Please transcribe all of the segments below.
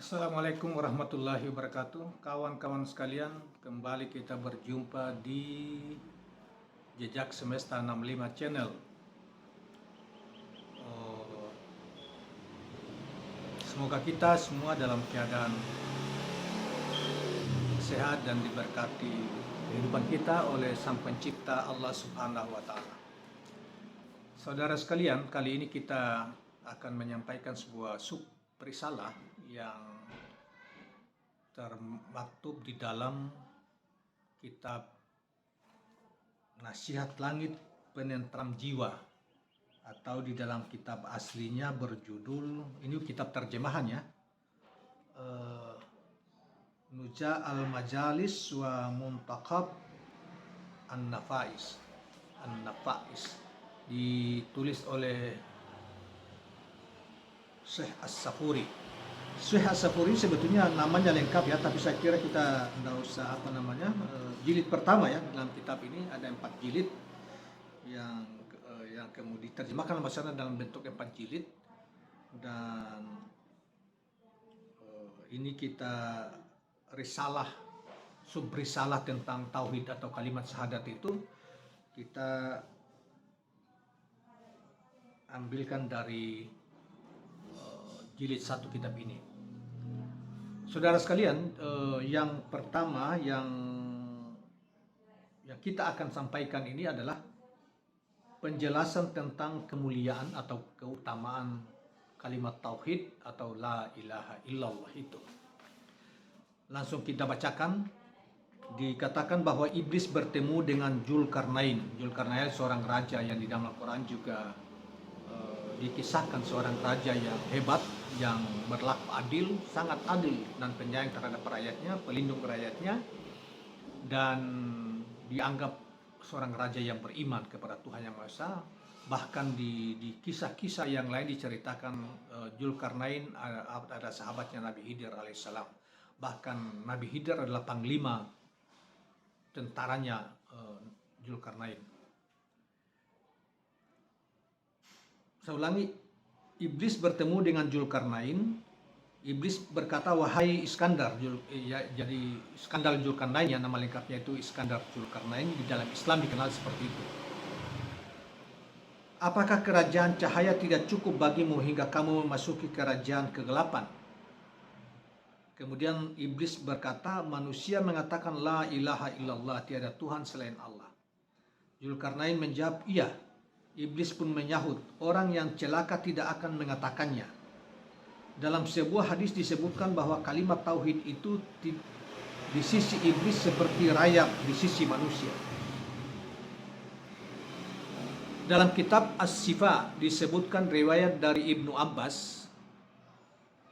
Assalamualaikum warahmatullahi wabarakatuh. Kawan-kawan sekalian, kembali kita berjumpa di Jejak Semesta 65 Channel. Semoga kita semua dalam keadaan sehat dan diberkati kehidupan kita oleh Sang Pencipta Allah Subhanahu wa Ta'ala. Saudara sekalian, kali ini kita akan menyampaikan sebuah risalah yang termaktub di dalam kitab Nasihat Langit Penentram Jiwa, atau di dalam kitab aslinya berjudul, ini kitab terjemahannya, Nuja al-Majalis wa Muntaqab An-Nafais, ditulis oleh Syekh As-Safuri. Syekh As-Safuri sebetulnya namanya lengkap ya, tapi saya kira kita tidak usah jilid pertama ya, dalam kitab ini ada 4 jilid yang kemudian diterjemahkan bahasa dalam bentuk 4 jilid, dan ini kita risalah tentang tauhid atau kalimat syahadat itu kita ambilkan dari jilid 1 kitab ini. Saudara sekalian, yang pertama yang kita akan sampaikan ini adalah penjelasan tentang kemuliaan atau keutamaan kalimat tauhid atau la ilaha illallah itu. Langsung kita bacakan. Dikatakan bahwa iblis bertemu dengan Dzulkarnain. Dzulkarnain seorang raja yang di dalam Al-Quran juga dikisahkan seorang raja yang hebat, yang berlaku adil, sangat adil dan penyayang terhadap rakyatnya, pelindung rakyatnya, dan dianggap seorang raja yang beriman kepada Tuhan Yang Maha Esa. Bahkan di kisah-kisah yang lain diceritakan Dzulkarnain ada sahabatnya Nabi Khidir alaihissalam. Bahkan Nabi Khidir adalah panglima tentaranya Dzulkarnain. Saya ulangi, iblis bertemu dengan Dzulkarnain. Iblis berkata, wahai Iskandar. Jadi Iskandar Dzulkarnain, ya, nama lengkapnya itu Iskandar Dzulkarnain, di dalam Islam dikenal seperti itu. Apakah kerajaan cahaya tidak cukup bagimu hingga kamu memasuki kerajaan kegelapan? Kemudian iblis berkata, manusia mengatakan la ilaha illallah, tiada Tuhan selain Allah. Dzulkarnain menjawab, iya. Iblis pun menyahut, orang yang celaka tidak akan mengatakannya. Dalam sebuah hadis disebutkan bahwa kalimat tauhid itu di sisi iblis seperti rayap di sisi manusia. Dalam kitab As-Sifa disebutkan riwayat dari Ibnu Abbas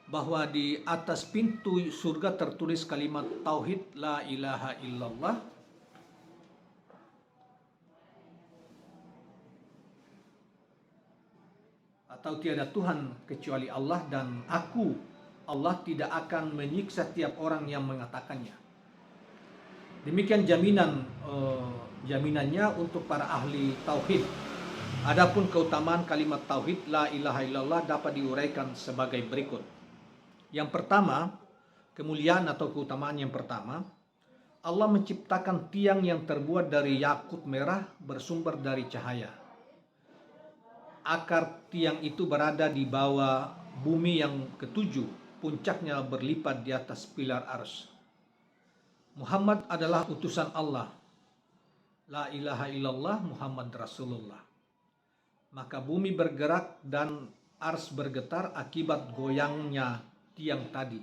bahwa di atas pintu surga tertulis kalimat tauhid la ilaha illallah, atau tiada Tuhan kecuali Allah, dan aku, Allah, tidak akan menyiksa tiap orang yang mengatakannya. Demikian jaminannya untuk para ahli tauhid. Adapun keutamaan kalimat tauhid la ilaha illallah dapat diuraikan sebagai berikut. Yang pertama, kemuliaan atau keutamaan yang pertama, Allah menciptakan tiang yang terbuat dari yakut merah bersumber dari cahaya. Akar tiang itu berada di bawah bumi yang ketujuh, puncaknya berlipat di atas pilar arsy. Muhammad adalah utusan Allah. La ilaha illallah Muhammad Rasulullah. Maka bumi bergerak dan arsy bergetar akibat goyangnya tiang tadi.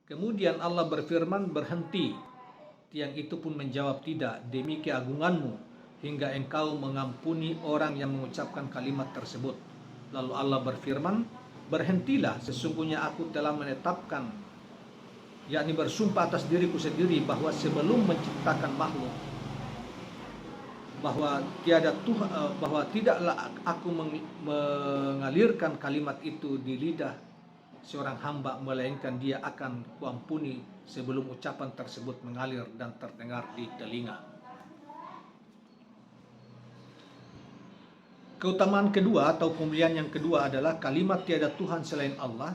Kemudian Allah berfirman, berhenti. Tiang itu pun menjawab, tidak, demi keagunganmu, hingga engkau mengampuni orang yang mengucapkan kalimat tersebut. Lalu Allah berfirman, berhentilah, sesungguhnya aku telah menetapkan, yakni bersumpah atas diriku sendiri, bahwa sebelum menciptakan makhluk, bahwa tidaklah aku mengalirkan kalimat itu di lidah seorang hamba, melainkan dia akan kuampuni sebelum ucapan tersebut mengalir dan terdengar di telinga. Keutamaan kedua atau kemuliaan yang kedua adalah kalimat tiada Tuhan selain Allah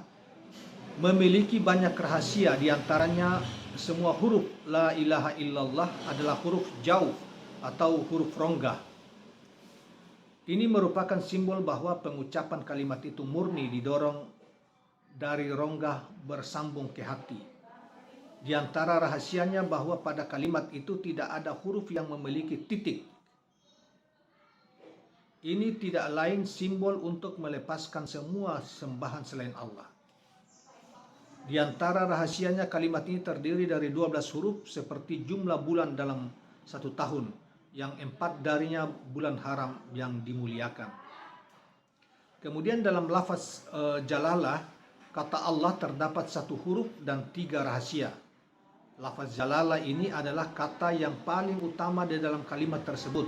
memiliki banyak rahasia, diantaranya semua huruf la ilaha illallah adalah huruf jauh atau huruf rongga. Ini merupakan simbol bahwa pengucapan kalimat itu murni didorong dari rongga bersambung ke hati. Di antara rahasianya bahwa pada kalimat itu tidak ada huruf yang memiliki titik. Ini tidak lain simbol untuk melepaskan semua sembahan selain Allah. Di antara rahasianya kalimat ini terdiri dari 12 huruf seperti jumlah bulan dalam satu tahun, yang 4 darinya bulan haram yang dimuliakan. Kemudian dalam lafaz jalalah, kata Allah terdapat 1 huruf dan 3 rahasia. Lafaz jalalah ini adalah kata yang paling utama di dalam kalimat tersebut,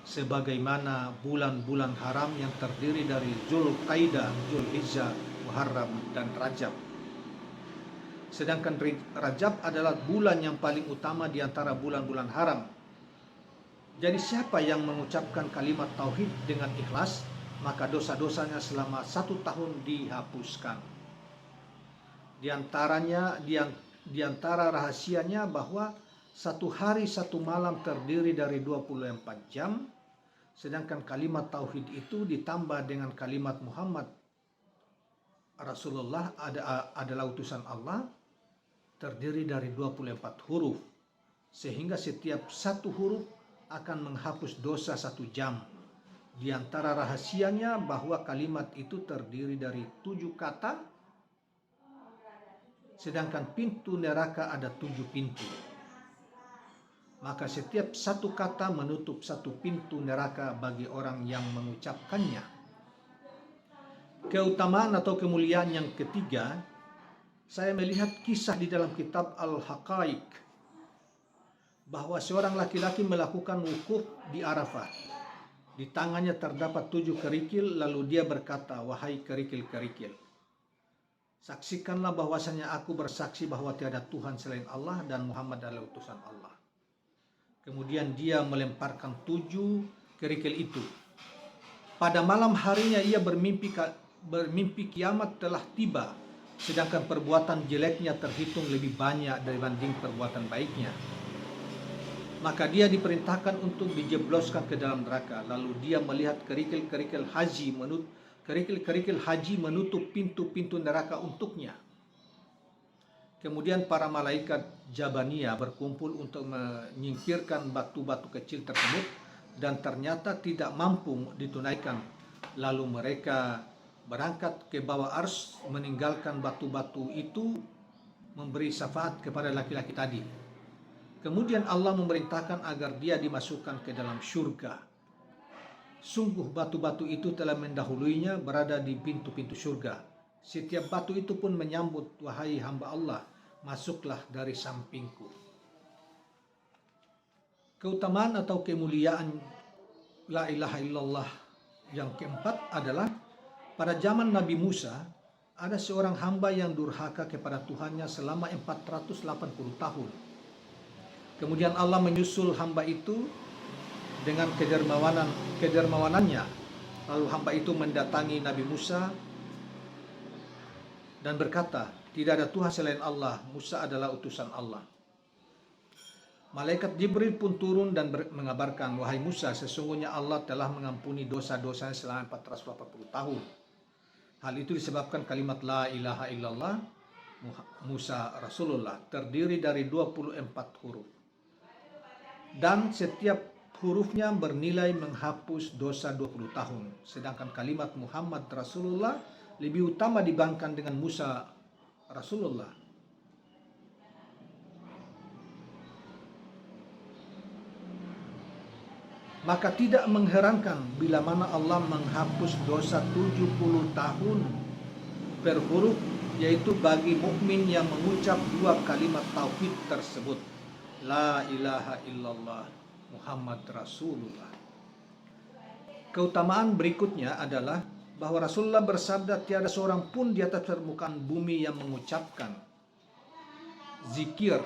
sebagaimana bulan-bulan haram yang terdiri dari Zulqaidah, Zulhijjah, Muharram, dan Rajab. Sedangkan Rajab adalah bulan yang paling utama di antara bulan-bulan haram. Jadi siapa yang mengucapkan kalimat tauhid dengan ikhlas, maka dosa-dosanya selama 1 tahun dihapuskan. Di antara rahasianya bahwa 1 hari 1 malam terdiri dari 24 jam, sedangkan kalimat tauhid itu ditambah dengan kalimat Muhammad Rasulullah adalah utusan Allah, terdiri dari 24 huruf, sehingga setiap 1 huruf akan menghapus dosa 1 jam. Di antara rahasianya bahwa kalimat itu terdiri dari 7 kata, sedangkan pintu neraka ada 7 pintu. Maka setiap 1 kata menutup 1 pintu neraka bagi orang yang mengucapkannya. Keutamaan atau kemuliaan yang ketiga, saya melihat kisah di dalam kitab Al-Haqaiq bahwa seorang laki-laki melakukan wukuf di Arafah. Di tangannya terdapat 7 kerikil, lalu dia berkata, "Wahai kerikil-kerikil, saksikanlah bahwasanya aku bersaksi bahwa tiada Tuhan selain Allah dan Muhammad adalah utusan Allah." Kemudian dia melemparkan 7 kerikil itu. Pada malam harinya ia bermimpi kiamat telah tiba, sedangkan perbuatan jeleknya terhitung lebih banyak dibanding perbuatan baiknya. Maka dia diperintahkan untuk dijebloskan ke dalam neraka. Lalu dia melihat kerikil-kerikil haji menutup pintu-pintu neraka untuknya. Kemudian para malaikat Jabaniyah berkumpul untuk menyingkirkan batu-batu kecil tersebut, dan ternyata tidak mampu ditunaikan. Lalu mereka berangkat ke bawah ars, meninggalkan batu-batu itu memberi syafaat kepada laki-laki tadi. Kemudian Allah memerintahkan agar dia dimasukkan ke dalam syurga. Sungguh batu-batu itu telah mendahuluinya berada di pintu-pintu syurga. Setiap batu itu pun menyambut, "Wahai hamba Allah, masuklah dari sampingku." Keutamaan atau kemuliaan la ilaha illallah yang keempat adalah pada zaman Nabi Musa ada seorang hamba yang durhaka kepada Tuhannya selama 480 tahun. Kemudian Allah menyusul hamba itu dengan kedermawanannya. Lalu hamba itu mendatangi Nabi Musa dan berkata, "Tidak ada Tuhan selain Allah, Musa adalah utusan Allah." Malaikat Jibril pun turun dan mengabarkan, "Wahai Musa, sesungguhnya Allah telah mengampuni dosa-dosanya selama 480 tahun. Hal itu disebabkan kalimat la ilaha illallah Musa Rasulullah terdiri dari 24 huruf. Dan setiap hurufnya bernilai menghapus dosa 20 tahun. Sedangkan kalimat Muhammad Rasulullah lebih utama dibandingkan dengan Musa Rasulullah. Maka tidak mengherankan bila mana Allah menghapus dosa 70 tahun per huruf, yaitu bagi mukmin yang mengucap 2 kalimat tauhid tersebut. La ilaha illallah Muhammad Rasulullah. Keutamaan berikutnya adalah bahwa Rasulullah bersabda, "Tiada seorang pun di atas permukaan bumi yang mengucapkan zikir."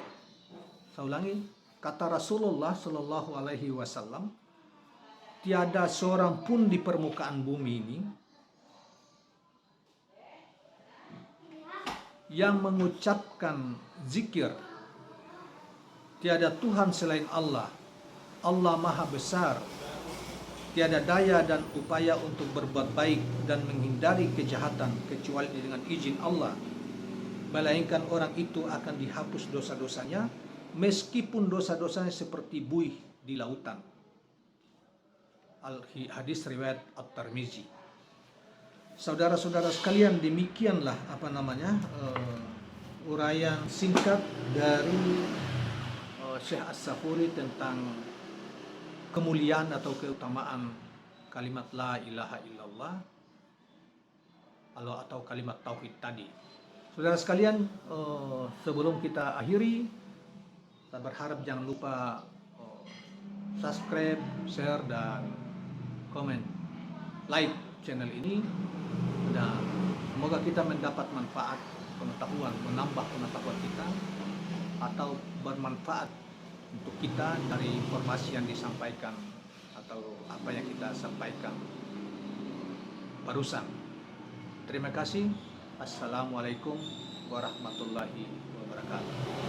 Saya ulangi, kata Rasulullah Shallallahu Alaihi Wasallam, tiada seorang pun di permukaan bumi ini yang mengucapkan zikir tiada Tuhan selain Allah, Allah Maha Besar, tiada daya dan upaya untuk berbuat baik dan menghindari kejahatan kecuali dengan izin Allah, melainkan orang itu akan dihapus dosa-dosanya meskipun dosa-dosanya seperti buih di lautan. Hadis riwayat At-Tirmizi. Saudara-saudara sekalian, demikianlah uraian singkat dari Syekh As-Safuri tentang kemuliaan atau keutamaan kalimat la ilaha illallah atau kalimat tauhid tadi. Saudara sekalian, sebelum kita akhiri, saya berharap jangan lupa subscribe, share, dan komen, like channel ini, dan semoga kita mendapat manfaat pengetahuan, menambah pengetahuan kita atau bermanfaat untuk kita dari informasi yang disampaikan atau apa yang kita sampaikan barusan. Terima kasih. Assalamualaikum warahmatullahi wabarakatuh.